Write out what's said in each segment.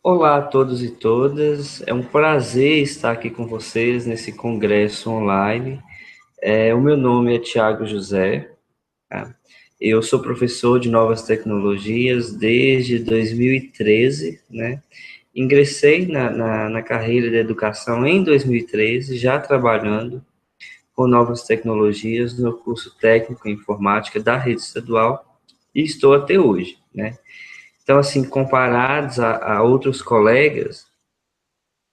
Olá a todos e todas, é um prazer estar aqui com vocês nesse congresso online. O meu nome é Tiago José, tá? Eu sou professor de novas tecnologias desde 2013, né? Ingressei na carreira de educação em 2013, já trabalhando com novas tecnologias no curso técnico em informática da rede estadual e estou até hoje, né? Então, assim, comparados a outros colegas,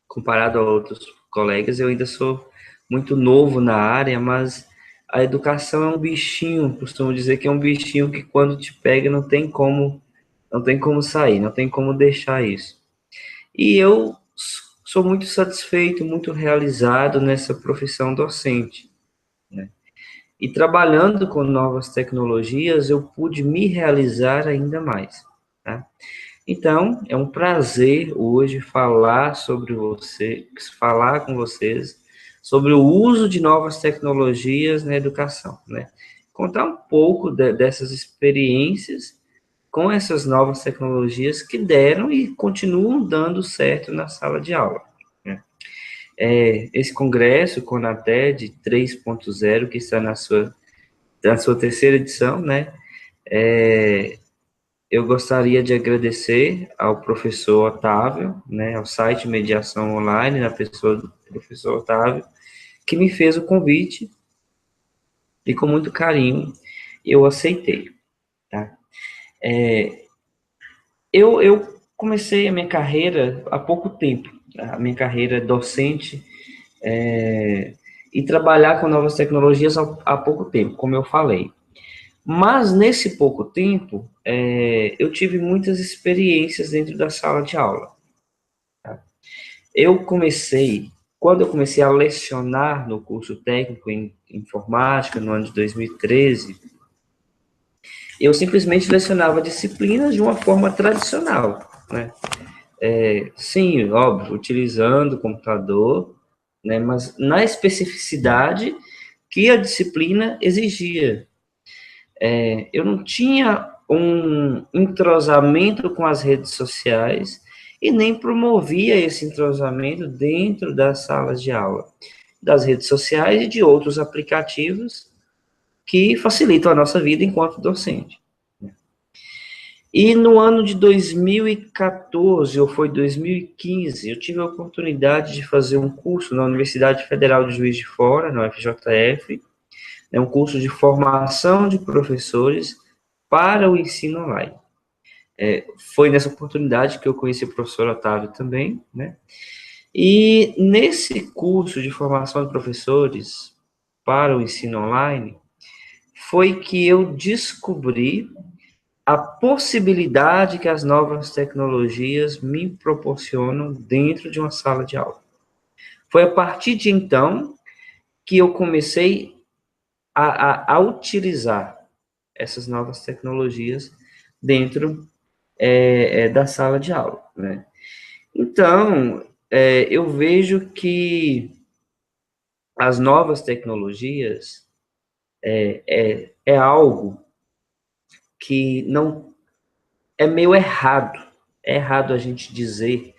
comparado a outros colegas, eu ainda sou muito novo na área, mas a educação é um bichinho, costumo dizer que é um bichinho que quando te pega não tem como sair, não tem como deixar isso. E eu sou muito satisfeito, muito realizado nessa profissão docente, né? E trabalhando com novas tecnologias, eu pude me realizar ainda mais, tá? Então, é um prazer hoje falar com vocês sobre o uso de novas tecnologias na educação, né? Contar um pouco dessas experiências com essas novas tecnologias que deram e continuam dando certo na sala de aula, né? Esse congresso, CONATED 3.0, que está na sua terceira edição, né? É, Eu gostaria de agradecer ao professor Otávio, né, ao site Mediação Online, na pessoa do professor Otávio, que me fez o convite e com muito carinho eu aceitei, tá? Eu comecei a minha carreira há pouco tempo, tá? A minha carreira docente, e trabalhar com novas tecnologias há pouco tempo, como eu falei. Mas nesse pouco tempo, eu tive muitas experiências dentro da sala de aula. Eu comecei, quando eu comecei a lecionar no curso técnico em informática, no ano de 2013, eu simplesmente lecionava disciplinas de uma forma tradicional, né? Sim, óbvio, utilizando o computador, né? Mas na especificidade que a disciplina exigia. Eu não tinha um entrosamento com as redes sociais e nem promovia esse entrosamento dentro das salas de aula, das redes sociais e de outros aplicativos que facilitam a nossa vida enquanto docente. E no ano de 2014, ou foi 2015, eu tive a oportunidade de fazer um curso na Universidade Federal de Juiz de Fora, na UFJF, é um curso de formação de professores para o ensino online. Foi nessa oportunidade que eu conheci o professor Otávio também, né? E nesse curso de formação de professores para o ensino online, foi que eu descobri a possibilidade que as novas tecnologias me proporcionam dentro de uma sala de aula. Foi a partir de então que eu comecei a utilizar essas novas tecnologias dentro da sala de aula, né? Então, eu vejo que as novas tecnologias é algo que não é meio errado. É errado a gente dizer,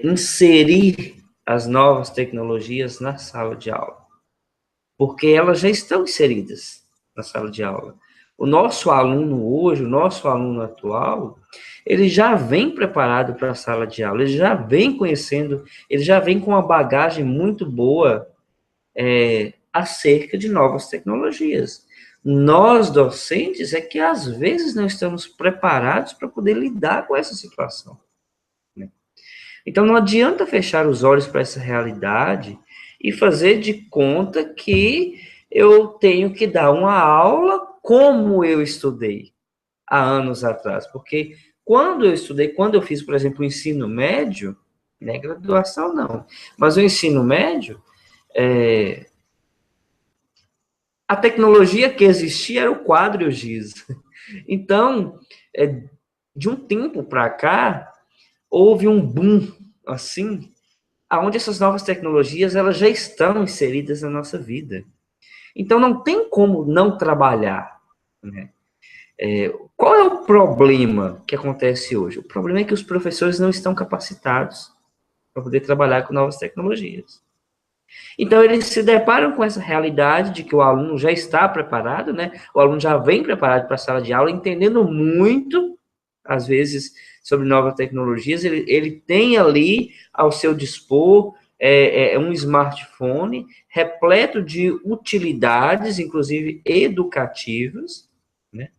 inserir as novas tecnologias na sala de aula, porque elas já estão inseridas na sala de aula. O nosso aluno hoje, o nosso aluno atual, ele já vem preparado para a sala de aula, ele já vem conhecendo, ele já vem com uma bagagem muito boa acerca de novas tecnologias. Nós, docentes, é que às vezes não estamos preparados para poder lidar com essa situação, né? Então, não adianta fechar os olhos para essa realidade e fazer de conta que eu tenho que dar uma aula como eu estudei há anos atrás, porque quando eu estudei, quando eu fiz, por exemplo, o ensino médio, né, graduação não, mas o ensino médio, a tecnologia que existia era o quadro e o giz. Então, de um tempo para cá, houve um boom, assim, aonde essas novas tecnologias elas já estão inseridas na nossa vida. Então, não tem como não trabalhar, né? Qual é o problema que acontece hoje? O problema é que os professores não estão capacitados para poder trabalhar com novas tecnologias. Então, eles se deparam com essa realidade de que o aluno já está preparado, né? O aluno já vem preparado para a sala de aula, entendendo muito, às vezes, sobre novas tecnologias. Ele tem ali ao seu dispor um smartphone repleto de utilidades, inclusive educativas, né?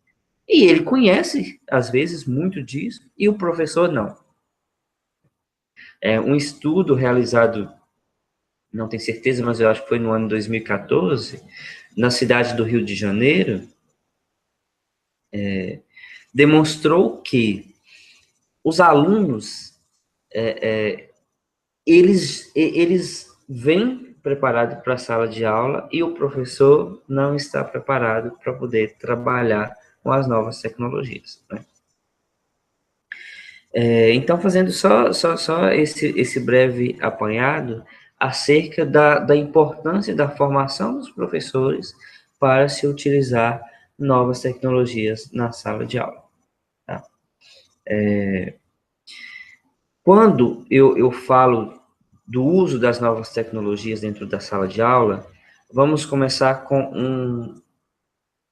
E ele conhece, às vezes, muito disso, e o professor não. Um estudo realizado, não tenho certeza, mas eu acho que foi no ano 2014, na cidade do Rio de Janeiro, demonstrou que os alunos, eles vêm preparados para a sala de aula e o professor não está preparado para poder trabalhar com as novas tecnologias, né? Então, fazendo só esse breve apanhado acerca da importância da formação dos professores para se utilizar novas tecnologias na sala de aula. Tá? Quando eu falo do uso das novas tecnologias dentro da sala de aula, vamos começar com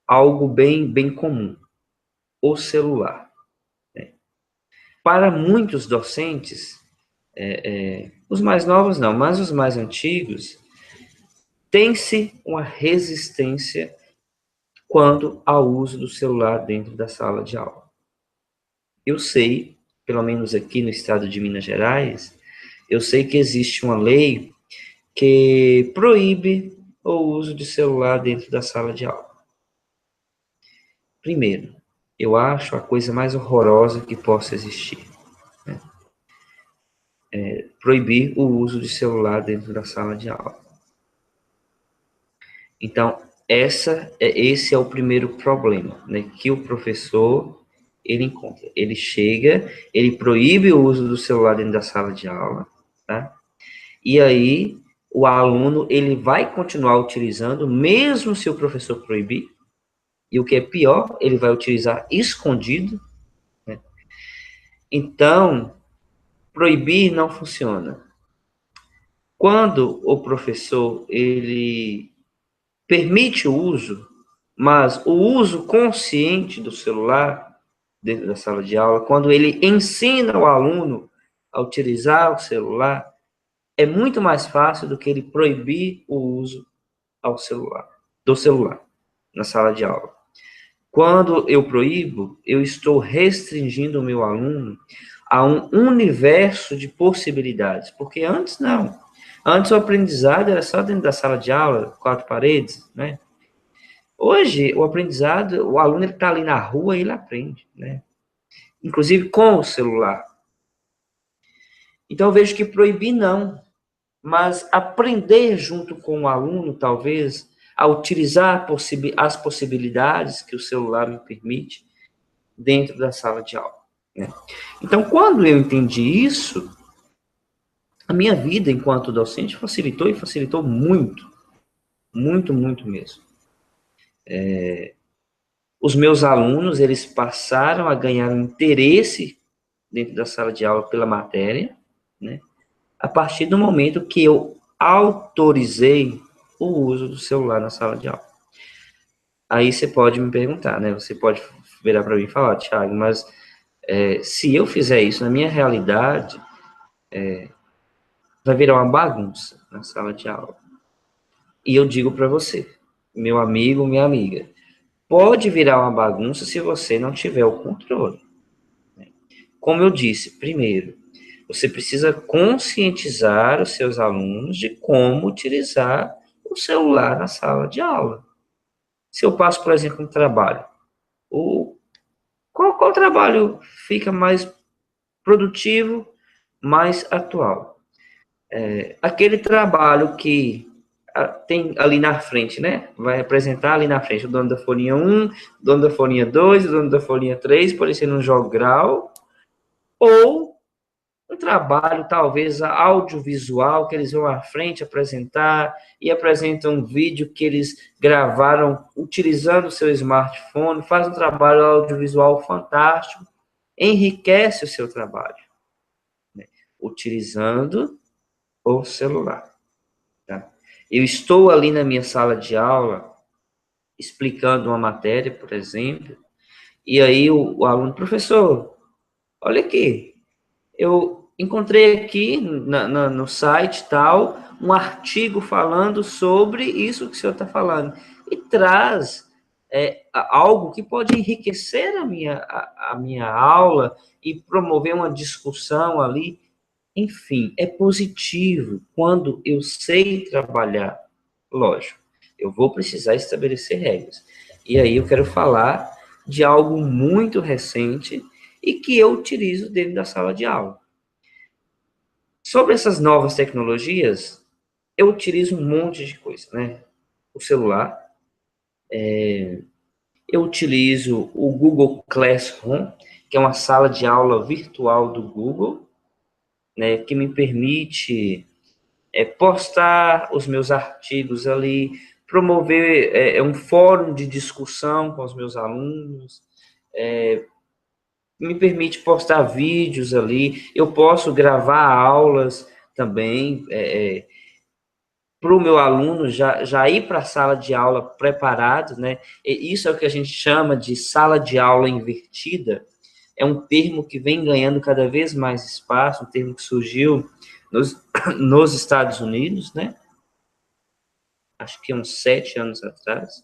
algo bem comum, o celular. Para muitos docentes, os mais novos não, mas os mais antigos, tem-se uma resistência quanto ao uso do celular dentro da sala de aula. Eu sei, pelo menos aqui no estado de Minas Gerais, eu sei que existe uma lei que proíbe o uso de celular dentro da sala de aula. Primeiro, eu acho a coisa mais horrorosa que possa existir, né? Proibir o uso de celular dentro da sala de aula. Então, esse é o primeiro problema, né, que o professor ele encontra. Ele chega, ele proíbe o uso do celular dentro da sala de aula, tá? E aí o aluno ele vai continuar utilizando, mesmo se o professor proibir, e o que é pior, ele vai utilizar escondido, né? Então, proibir não funciona. Quando o professor ele permite o uso, mas o uso consciente do celular dentro da sala de aula, quando ele ensina o aluno a utilizar o celular, é muito mais fácil do que ele proibir o uso do celular na sala de aula. Quando eu proíbo, eu estou restringindo o meu aluno a um universo de possibilidades, porque antes não. Antes o aprendizado era só dentro da sala de aula, quatro paredes, né? Hoje, o aprendizado, o aluno está ali na rua e ele aprende, né? Inclusive com o celular. Então, eu vejo que proibir não, mas aprender junto com o aluno, talvez, a utilizar as possibilidades que o celular me permite dentro da sala de aula, né? Então, quando eu entendi isso, a minha vida enquanto docente facilitou e facilitou muito, muito, muito mesmo. Os meus alunos, eles passaram a ganhar um interesse dentro da sala de aula pela matéria, né? A partir do momento que eu autorizei o uso do celular na sala de aula. Aí você pode me perguntar, né? Você pode virar para mim e falar, Thiago, mas se eu fizer isso na minha realidade, vai virar uma bagunça na sala de aula. E eu digo para você, meu amigo, minha amiga, pode virar uma bagunça se você não tiver o controle. Como eu disse, primeiro, você precisa conscientizar os seus alunos de como utilizar o celular na sala de aula. Se eu passo, por exemplo, um trabalho, qual trabalho fica mais produtivo, mais atual? Aquele trabalho que tem ali na frente, né? Vai apresentar ali na frente o dono da folhinha 1, o dono da folhinha 2, o dono da folhinha 3, pode ser num jogral, ou um trabalho, talvez, audiovisual, que eles vão à frente apresentar, e apresentam um vídeo que eles gravaram utilizando o seu smartphone, faz um trabalho audiovisual fantástico, enriquece o seu trabalho, né? Utilizando o celular. Tá? Eu estou ali na minha sala de aula, explicando uma matéria, por exemplo, e aí o aluno, professor, olha aqui, eu encontrei aqui no site tal um artigo falando sobre isso que o senhor está falando e traz algo que pode enriquecer a minha aula e promover uma discussão ali. Enfim, é positivo quando eu sei trabalhar. Lógico, eu vou precisar estabelecer regras. E aí eu quero falar de algo muito recente e que eu utilizo dentro da sala de aula. Sobre essas novas tecnologias, eu utilizo um monte de coisa, né? O celular, eu utilizo o Google Classroom, que é uma sala de aula virtual do Google, né, que me permite postar os meus artigos ali, promover um fórum de discussão com os meus alunos, me permite postar vídeos ali, eu posso gravar aulas também, para o meu aluno já ir para a sala de aula preparado, né? E isso é o que a gente chama de sala de aula invertida, é um termo que vem ganhando cada vez mais espaço, um termo que surgiu nos Estados Unidos, né? Acho que uns 7 anos atrás,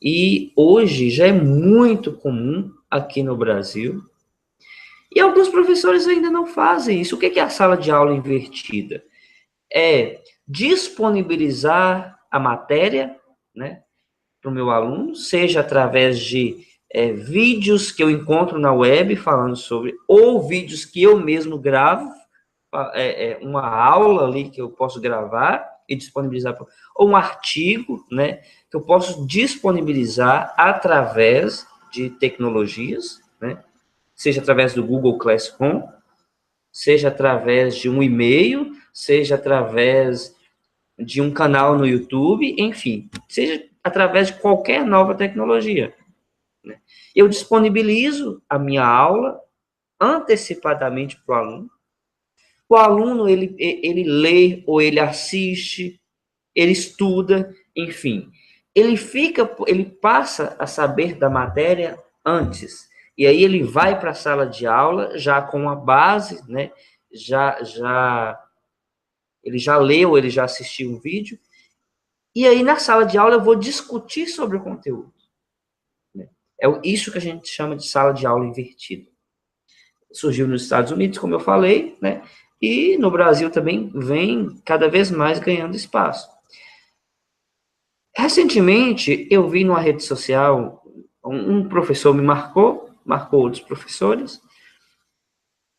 e hoje já é muito comum aqui no Brasil, e alguns professores ainda não fazem isso. O que é a sala de aula invertida? É disponibilizar a matéria, né, para o meu aluno, seja através de vídeos que eu encontro na web falando sobre, ou vídeos que eu mesmo gravo, uma aula ali que eu posso gravar e disponibilizar, ou um artigo, né, que eu posso disponibilizar através de tecnologias, né, seja através do Google Classroom, seja através de um e-mail, seja através de um canal no YouTube, enfim, seja através de qualquer nova tecnologia, né? Eu disponibilizo a minha aula antecipadamente para o aluno. O aluno, ele lê ou ele assiste, ele estuda, enfim. Ele passa a saber da matéria antes. E aí ele vai para a sala de aula já com a base, né? Ele já leu, ele já assistiu um vídeo. E aí na sala de aula eu vou discutir sobre o conteúdo, né? É isso que a gente chama de sala de aula invertida. Surgiu nos Estados Unidos, como eu falei, né? E no Brasil também vem cada vez mais ganhando espaço. Recentemente, eu vi numa rede social, um professor me marcou outros professores,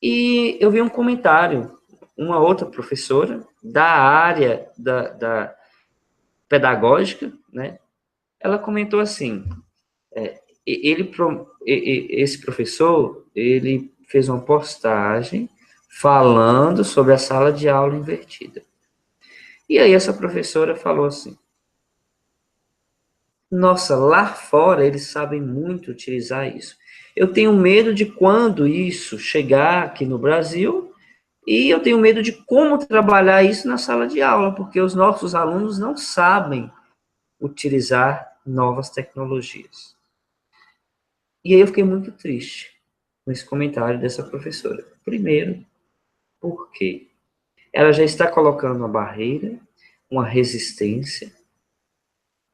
e eu vi um comentário, uma outra professora da área da pedagógica, né? Ela comentou assim, esse professor, ele fez uma postagem falando sobre a sala de aula invertida. E aí essa professora falou assim, nossa, lá fora eles sabem muito utilizar isso. Eu tenho medo de quando isso chegar aqui no Brasil, e eu tenho medo de como trabalhar isso na sala de aula, porque os nossos alunos não sabem utilizar novas tecnologias. E aí eu fiquei muito triste com esse comentário dessa professora. Primeiro, porque ela já está colocando uma barreira, uma resistência,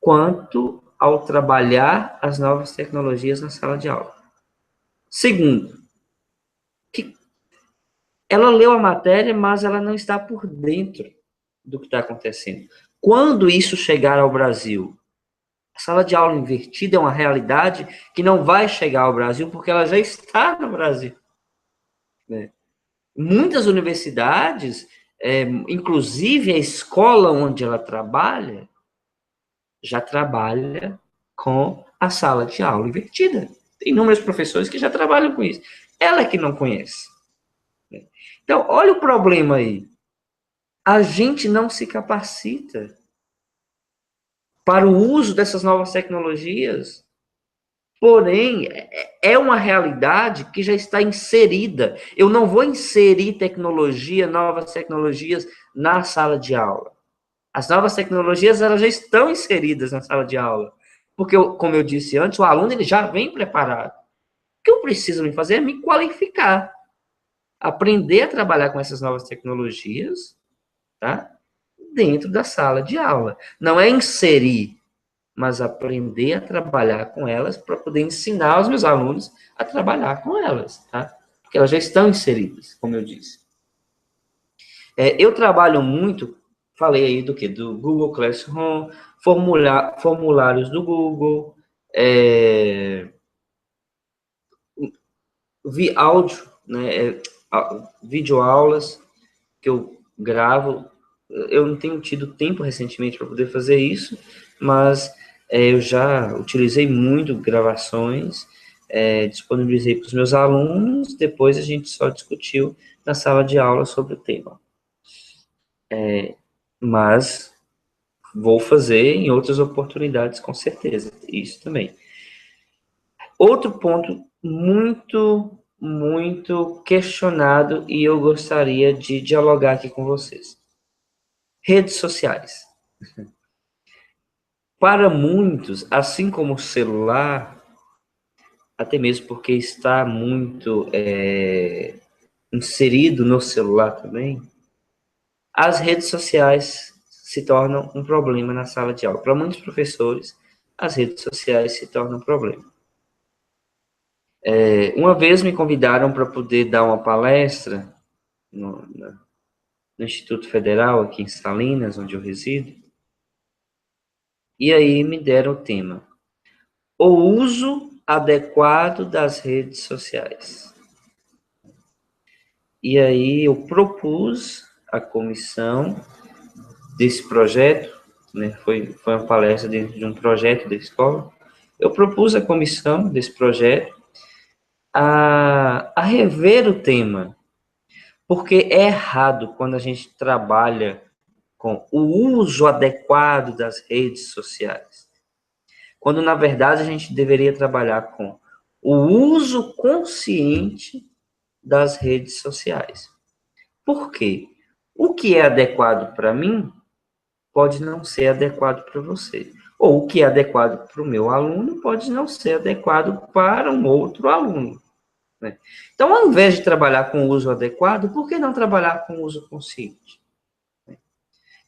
quanto ao trabalhar as novas tecnologias na sala de aula. Segundo, que ela leu a matéria, mas ela não está por dentro do que está acontecendo. Quando isso chegar ao Brasil, a sala de aula invertida é uma realidade que não vai chegar ao Brasil porque ela já está no Brasil, né? Muitas universidades, inclusive a escola onde ela trabalha, já trabalha com a sala de aula invertida. Tem inúmeros professores que já trabalham com isso. Ela é que não conhece. Então, olha o problema aí. A gente não se capacita para o uso dessas novas tecnologias, porém, é uma realidade que já está inserida. Eu não vou inserir tecnologia, novas tecnologias na sala de aula. As novas tecnologias, elas já estão inseridas na sala de aula. Porque, como eu disse antes, o aluno ele já vem preparado. O que eu preciso me fazer é me qualificar, aprender a trabalhar com essas novas tecnologias, tá? Dentro da sala de aula. Não é inserir, mas aprender a trabalhar com elas para poder ensinar os meus alunos a trabalhar com elas, tá? Porque elas já estão inseridas, como eu disse. Eu trabalho muito, falei aí do que? Do Google Classroom, formulários do Google, vi áudio, né, videoaulas que eu gravo. Eu não tenho tido tempo recentemente para poder fazer isso, mas eu já utilizei muito gravações, disponibilizei para os meus alunos, depois a gente só discutiu na sala de aula sobre o tema. Mas vou fazer em outras oportunidades, com certeza, isso também. Outro ponto muito questionado e eu gostaria de dialogar aqui com vocês. Redes sociais. Para muitos, assim como o celular, até mesmo porque está muito inserido no celular também, as redes sociais se tornam um problema na sala de aula. Para muitos professores, as redes sociais se tornam um problema. Uma vez me convidaram para poder dar uma palestra no Instituto Federal, aqui em Salinas, onde eu resido, e aí me deram o tema: o uso adequado das redes sociais. E aí eu propus a comissão desse projeto, né, foi uma palestra dentro de um projeto da escola, eu propus à comissão desse projeto a rever o tema, porque é errado quando a gente trabalha com o uso adequado das redes sociais, quando na verdade a gente deveria trabalhar com o uso consciente das redes sociais. Por quê? O que é adequado para mim pode não ser adequado para você. Ou o que é adequado para o meu aluno pode não ser adequado para um outro aluno. Né? Então, ao invés de trabalhar com o uso adequado, por que não trabalhar com o uso consciente?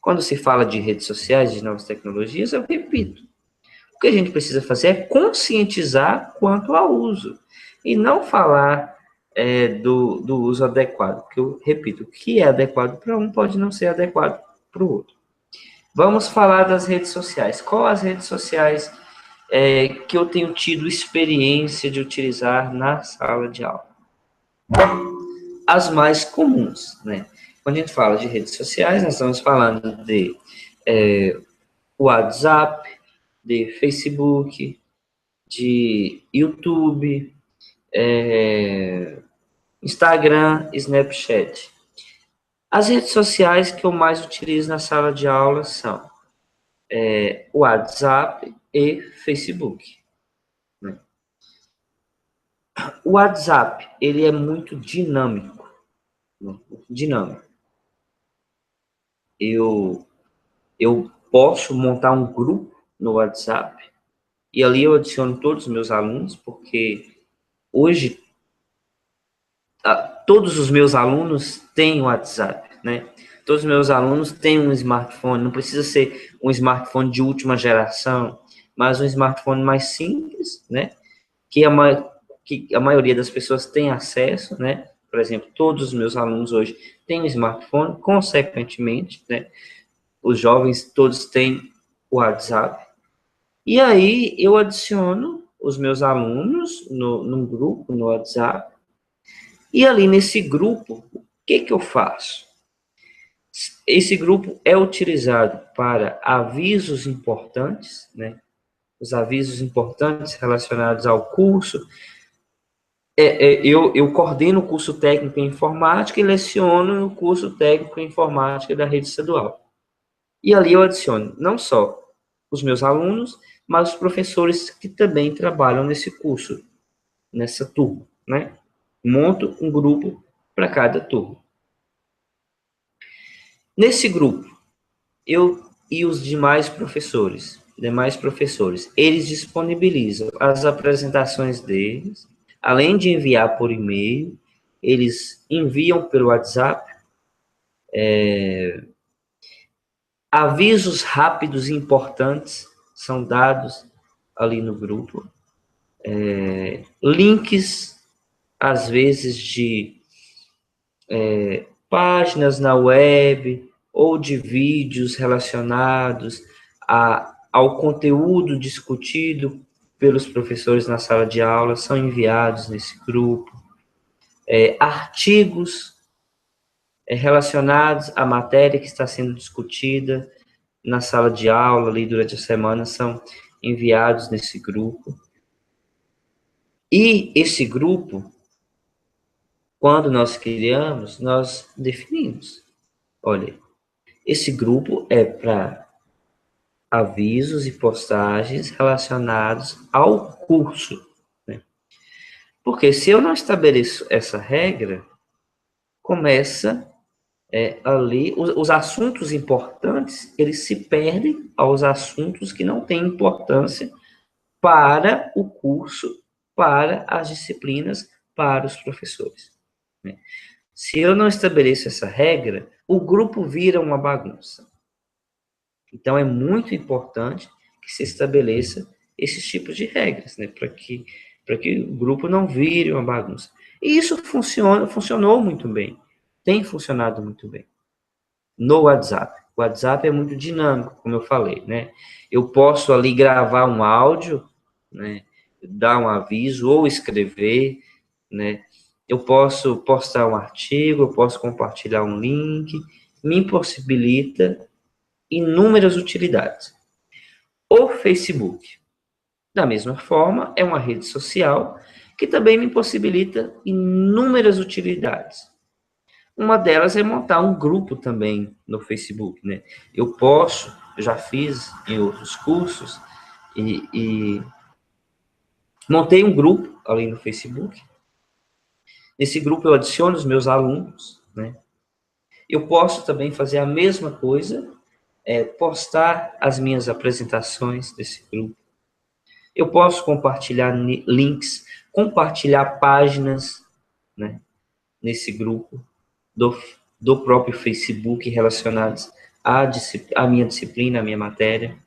Quando se fala de redes sociais, de novas tecnologias, eu repito, o que a gente precisa fazer é conscientizar quanto ao uso, e não falar do uso adequado, porque eu repito, o que é adequado para um pode não ser adequado para o outro. Vamos falar das redes sociais. Qual as redes sociais que eu tenho tido experiência de utilizar na sala de aula? As mais comuns, né? Quando a gente fala de redes sociais, nós estamos falando de WhatsApp, de Facebook, de YouTube, Instagram, Snapchat. As redes sociais que eu mais utilizo na sala de aula são WhatsApp e Facebook. Né? O WhatsApp, ele é muito dinâmico. Né? Dinâmico. Eu posso montar um grupo no WhatsApp e ali eu adiciono todos os meus alunos, porque hoje todos os meus alunos têm WhatsApp, né? Todos os meus alunos têm um smartphone, não precisa ser um smartphone de última geração, mas um smartphone mais simples, né? Que a maioria das pessoas tem acesso, né? Por exemplo, todos os meus alunos hoje têm um smartphone, consequentemente, né? Os jovens todos têm o WhatsApp. E aí eu adiciono os meus alunos num grupo no WhatsApp. E ali nesse grupo, o que eu faço? Esse grupo é utilizado para avisos importantes, né? Os avisos importantes relacionados ao curso, Eu coordeno o curso técnico em informática e leciono no curso técnico em informática da rede estadual. E ali eu adiciono não só os meus alunos, mas os professores que também trabalham nesse curso, nessa turma, né? Monto um grupo para cada turma. Nesse grupo, eu e os demais professores, eles disponibilizam as apresentações deles, além de enviar por e-mail, eles enviam pelo WhatsApp avisos rápidos e importantes são dados ali no grupo, links às vezes de páginas na web ou de vídeos relacionados ao conteúdo discutido pelos professores na sala de aula são enviados nesse grupo. Artigos relacionados à matéria que está sendo discutida na sala de aula ali durante a semana são enviados nesse grupo. E esse grupo, quando nós criamos, nós definimos. Olha, esse grupo é para avisos e postagens relacionados ao curso, né? Porque se eu não estabeleço essa regra, começa ali, os assuntos importantes, eles se perdem aos assuntos que não têm importância para o curso, para as disciplinas, para os professores, né? Se eu não estabeleço essa regra, o grupo vira uma bagunça. Então, é muito importante que se estabeleça esses tipos de regras, né, para que o grupo não vire uma bagunça. E isso funcionou muito bem, tem funcionado muito bem. No WhatsApp. O WhatsApp é muito dinâmico, como eu falei, né? Eu posso ali gravar um áudio, né, dar um aviso ou escrever, né? Eu posso postar um artigo, eu posso compartilhar um link, me possibilita inúmeras utilidades. O Facebook, da mesma forma, é uma rede social que também me possibilita inúmeras utilidades. Uma delas é montar um grupo também no Facebook, né? Eu já fiz em outros cursos e montei um grupo ali no Facebook. Nesse grupo eu adiciono os meus alunos, né? Eu posso também fazer a mesma coisa, postar as minhas apresentações desse grupo. Eu posso compartilhar links, compartilhar páginas, né, nesse grupo do próprio Facebook relacionados à minha disciplina, à minha matéria.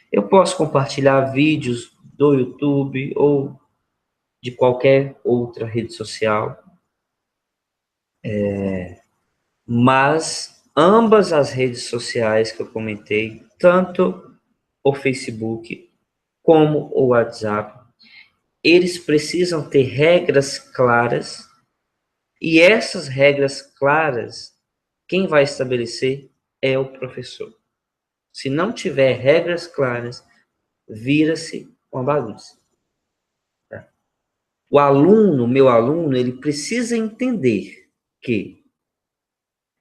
Eu posso compartilhar vídeos do YouTube ou de qualquer outra rede social. Mas ambas as redes sociais que eu comentei, tanto o Facebook como o WhatsApp, eles precisam ter regras claras, e essas regras claras, quem vai estabelecer é o professor. Se não tiver regras claras, vira-se uma bagunça. Tá? Meu aluno, ele precisa entender que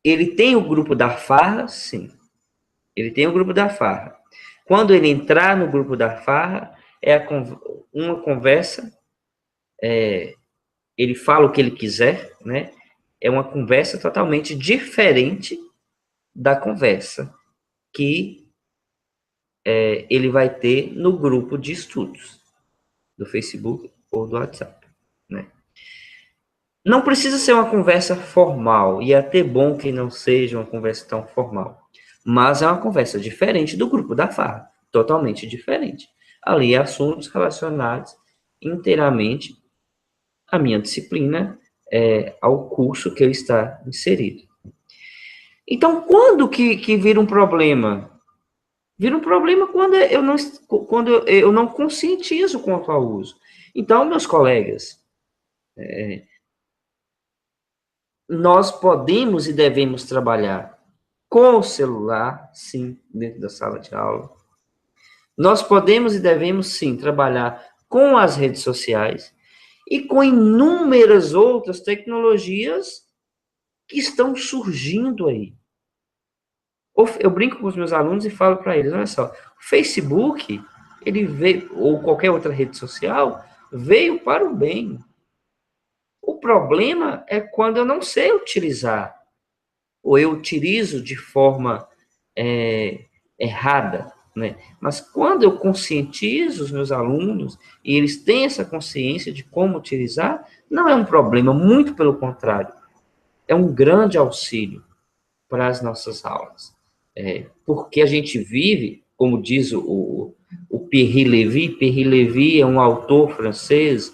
ele tem o grupo da farra, sim. Ele tem o grupo da farra. Quando ele entrar no grupo da farra, uma conversa, ele fala o que ele quiser, né? É uma conversa totalmente diferente da conversa que ele vai ter no grupo de estudos do Facebook ou do WhatsApp, né? Não precisa ser uma conversa formal, e é até bom que não seja uma conversa tão formal, mas é uma conversa diferente do grupo da farra, totalmente diferente. Ali, assuntos relacionados inteiramente à minha disciplina, ao curso que eu está inserido. Então, quando que vira um problema? Vira um problema quando eu não conscientizo quanto ao uso. Então, meus colegas, nós podemos e devemos trabalhar com o celular, sim, dentro da sala de aula. Nós podemos e devemos, sim, trabalhar com as redes sociais. e com inúmeras outras tecnologias que estão surgindo aí. Eu brinco com os meus alunos e falo para eles, olha só, o Facebook, ele veio, ou qualquer outra rede social, veio para o bem. O problema é quando eu não sei utilizar, ou eu utilizo de forma errada, né? Mas quando eu conscientizo os meus alunos e eles têm essa consciência de como utilizar, não é um problema, muito pelo contrário, é um grande auxílio para as nossas aulas. Porque a gente vive, como diz o Pierre Lévy é um autor francês,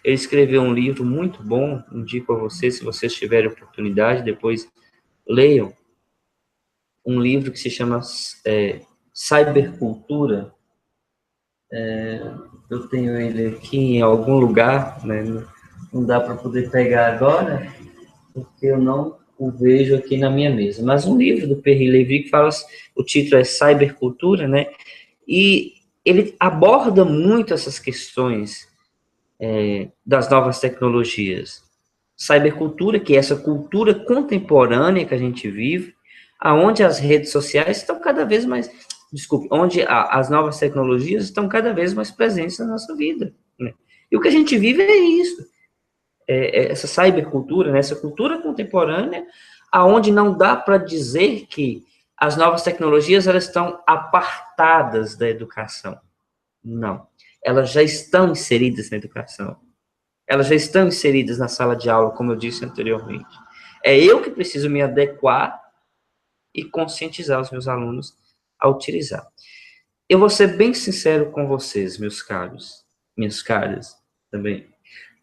ele escreveu um livro muito bom, indico a vocês, se vocês tiverem oportunidade, depois leiam, um livro que se chama Cybercultura. Eu tenho ele aqui em algum lugar, né? Não dá para poder pegar agora, porque eu não o vejo aqui na minha mesa. Mas um livro do Pierre Lévy que fala, o título é Cybercultura, né? E ele aborda muito essas questões das novas tecnologias. Cybercultura, que é essa cultura contemporânea que a gente vive, aonde as redes sociais estão cada vez mais, onde as novas tecnologias estão cada vez mais presentes na nossa vida, né? E o que a gente vive é isso, essa cybercultura, né? Essa cultura contemporânea, aonde não dá para dizer que as novas tecnologias elas estão apartadas da educação. Não, elas já estão inseridas na educação. Elas já estão inseridas na sala de aula, como eu disse anteriormente. É eu que preciso me adequar e conscientizar os meus alunos a utilizar. Eu vou ser bem sincero com vocês, meus caros, minhas caras também.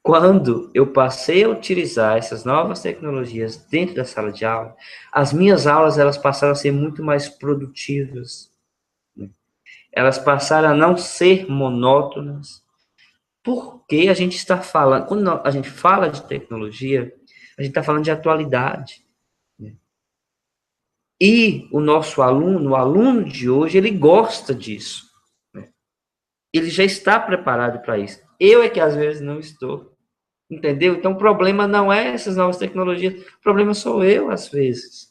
Quando eu passei a utilizar essas novas tecnologias dentro da sala de aula, as minhas aulas elas passaram a ser muito mais produtivas. Elas passaram a não ser monótonas, porque a gente está falando, quando a gente fala de tecnologia, a gente está falando de atualidade. Né? E o nosso aluno, o aluno de hoje, ele gosta disso. Né? Ele já está preparado para isso. Eu é que às vezes não estou. Entendeu? Então o problema não é essas novas tecnologias, o problema sou eu, às vezes.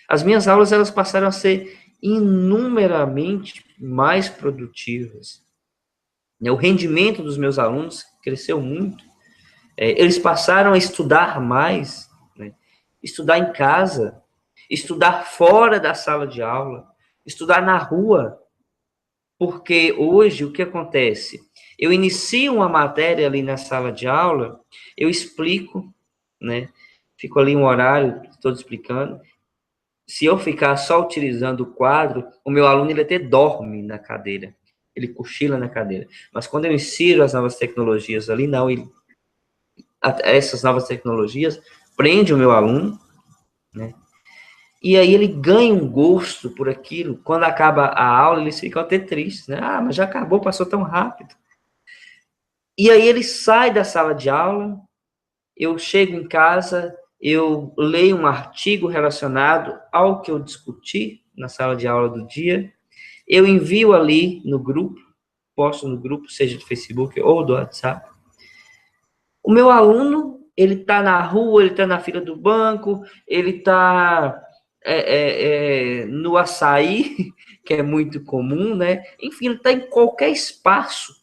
As minhas aulas, elas passaram a ser inumeramente mais produtivas. O rendimento dos meus alunos cresceu muito. Eles passaram a estudar mais, né? Estudar em casa, estudar fora da sala de aula, estudar na rua, porque hoje o que acontece? Eu inicio uma matéria ali na sala de aula, eu explico, né? Fico ali um horário todo explicando. Se eu ficar só utilizando o quadro, o meu aluno ele até dorme na cadeira, ele cochila na cadeira. Mas quando eu insiro as novas tecnologias ali, não, essas novas tecnologias prende o meu aluno, né? E aí ele ganha um gosto por aquilo. Quando acaba a aula, eles ficam até tristes, né? Ah, mas já acabou, passou tão rápido. E aí ele sai da sala de aula, eu chego em casa, eu leio um artigo relacionado ao que eu discuti na sala de aula do dia, eu envio ali no grupo, posto no grupo, seja do Facebook ou do WhatsApp. O meu aluno, ele está na rua, ele está na fila do banco, ele está no açaí, que é muito comum, né? Enfim, ele está em qualquer espaço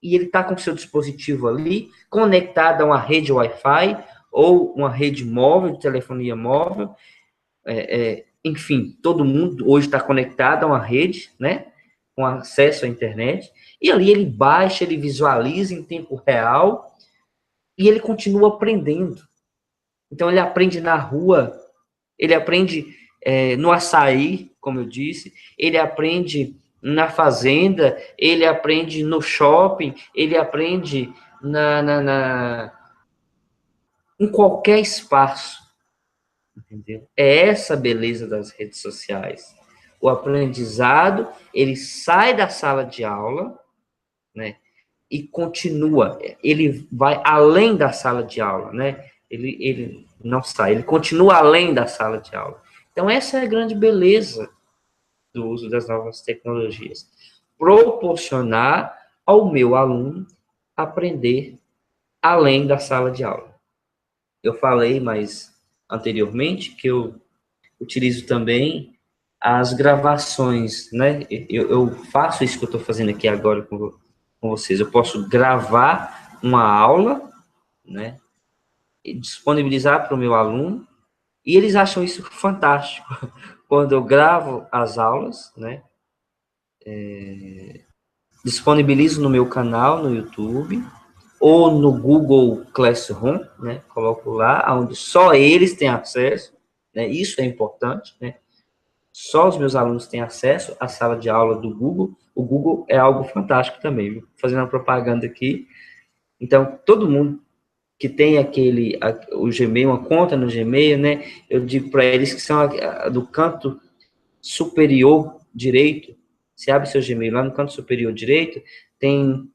e ele está com seu dispositivo ali, conectado a uma rede Wi-Fi ou uma rede móvel, de telefonia móvel. Enfim, todo mundo hoje está conectado a uma rede, né? Com acesso à internet. E ali ele baixa, ele visualiza em tempo real e ele continua aprendendo. Então, ele aprende na rua, ele aprende no açaí, como eu disse, ele aprende na fazenda, ele aprende no shopping, ele aprende em qualquer espaço, entendeu? É essa a beleza das redes sociais. O aprendizado, ele sai da sala de aula, né? E continua, ele vai além da sala de aula, né? Ele não sai, ele continua além da sala de aula. Então, essa é a grande beleza do uso das novas tecnologias. Proporcionar ao meu aluno aprender além da sala de aula. Eu falei mais anteriormente que eu utilizo também as gravações, né? Eu faço isso que eu estou fazendo aqui agora com vocês. Eu posso gravar uma aula, né? E disponibilizar para o meu aluno, e eles acham isso fantástico. Quando eu gravo as aulas, né? Disponibilizo no meu canal no YouTube ou no Google Classroom, né? Coloco lá, onde só eles têm acesso, né? Isso é importante, né? Só os meus alunos têm acesso à sala de aula do Google. O Google é algo fantástico também, viu? Fazendo uma propaganda aqui. Então, todo mundo que tem o Gmail, uma conta no Gmail, né? Eu digo para eles que são do canto superior direito. Você abre seu Gmail lá no canto superior direito, tem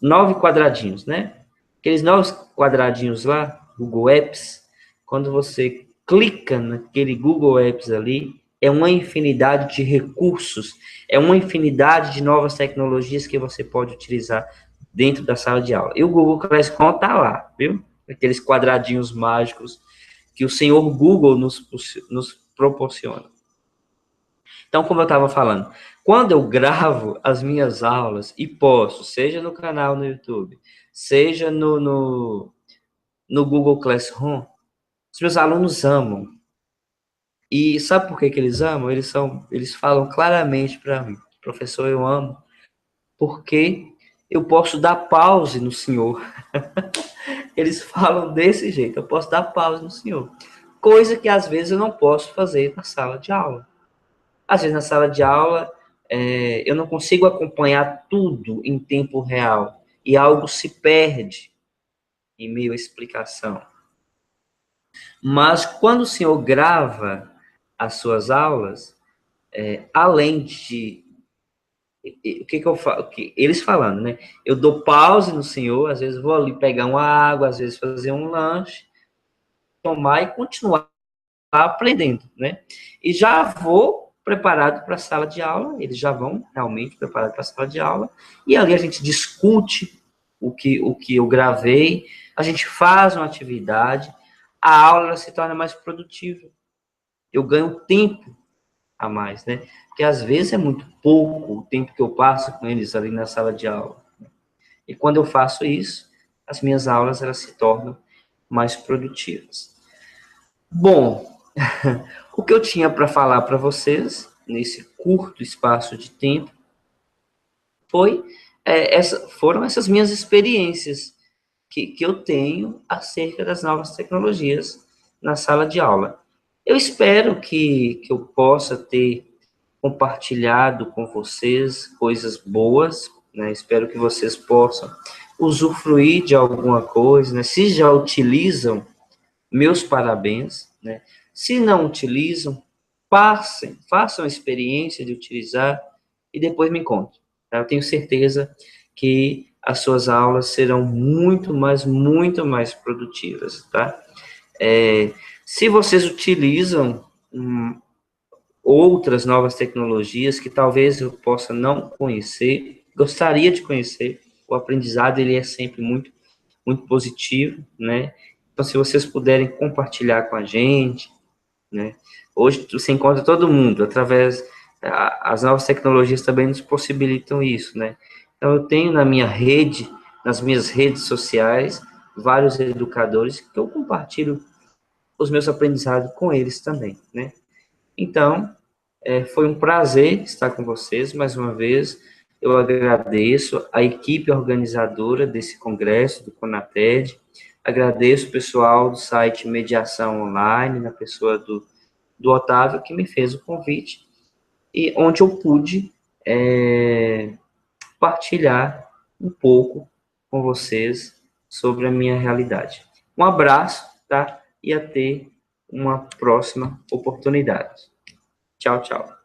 9 quadradinhos, né? Aqueles 9 quadradinhos lá, Google Apps, quando você clica naquele Google Apps ali, é uma infinidade de recursos, é uma infinidade de novas tecnologias que você pode utilizar dentro da sala de aula. E o Google Classroom está lá, viu? Aqueles quadradinhos mágicos que o senhor Google nos proporciona. Então, como eu estava falando, quando eu gravo as minhas aulas e posto, seja no canal no YouTube, seja no Google Classroom, os meus alunos amam. E sabe por que eles amam? Eles falam claramente para mim, professor, eu amo, porque eu posso dar pause no senhor. Eles falam desse jeito, eu posso dar pause no senhor. Coisa que às vezes eu não posso fazer na sala de aula. Às vezes na sala de aula eu não consigo acompanhar tudo em tempo real e algo se perde em meio à explicação. Mas quando o senhor grava as suas aulas, além de o que eu falo, eles falando, né? Eu dou pause no senhor, às vezes vou ali pegar uma água, às vezes fazer um lanche, tomar e continuar aprendendo, né? E já vou preparado para a sala de aula, eles já vão realmente preparados para a sala de aula, e ali a gente discute o que eu gravei, a gente faz uma atividade, a aula se torna mais produtiva. Eu ganho tempo a mais, né? Porque às vezes é muito pouco o tempo que eu passo com eles ali na sala de aula. E quando eu faço isso, as minhas aulas elas se tornam mais produtivas. Bom, o que eu tinha para falar para vocês nesse curto espaço de tempo foram essas minhas experiências que eu tenho acerca das novas tecnologias na sala de aula. Eu espero que eu possa ter compartilhado com vocês coisas boas, né? Espero que vocês possam usufruir de alguma coisa, né? Se já utilizam, meus parabéns, né? Se não utilizam, façam a experiência de utilizar e depois me contem. Tá? Eu tenho certeza que as suas aulas serão muito mais produtivas, tá? Se vocês utilizam outras novas tecnologias que talvez eu possa não conhecer, gostaria de conhecer, o aprendizado ele é sempre muito positivo, né? Então, se vocês puderem compartilhar com a gente, né? Hoje você encontra todo mundo através as novas tecnologias também nos possibilitam isso, né? Então eu tenho nas minhas redes sociais, vários educadores que eu compartilho os meus aprendizados com eles também, né? Então foi um prazer estar com vocês mais uma vez. Eu agradeço a equipe organizadora desse congresso do CONATED, agradeço o pessoal do site Mediação Online, na pessoa do Otávio, que me fez o convite, e onde eu pude partilhar um pouco com vocês sobre a minha realidade. Um abraço, tá? E até uma próxima oportunidade. Tchau, tchau.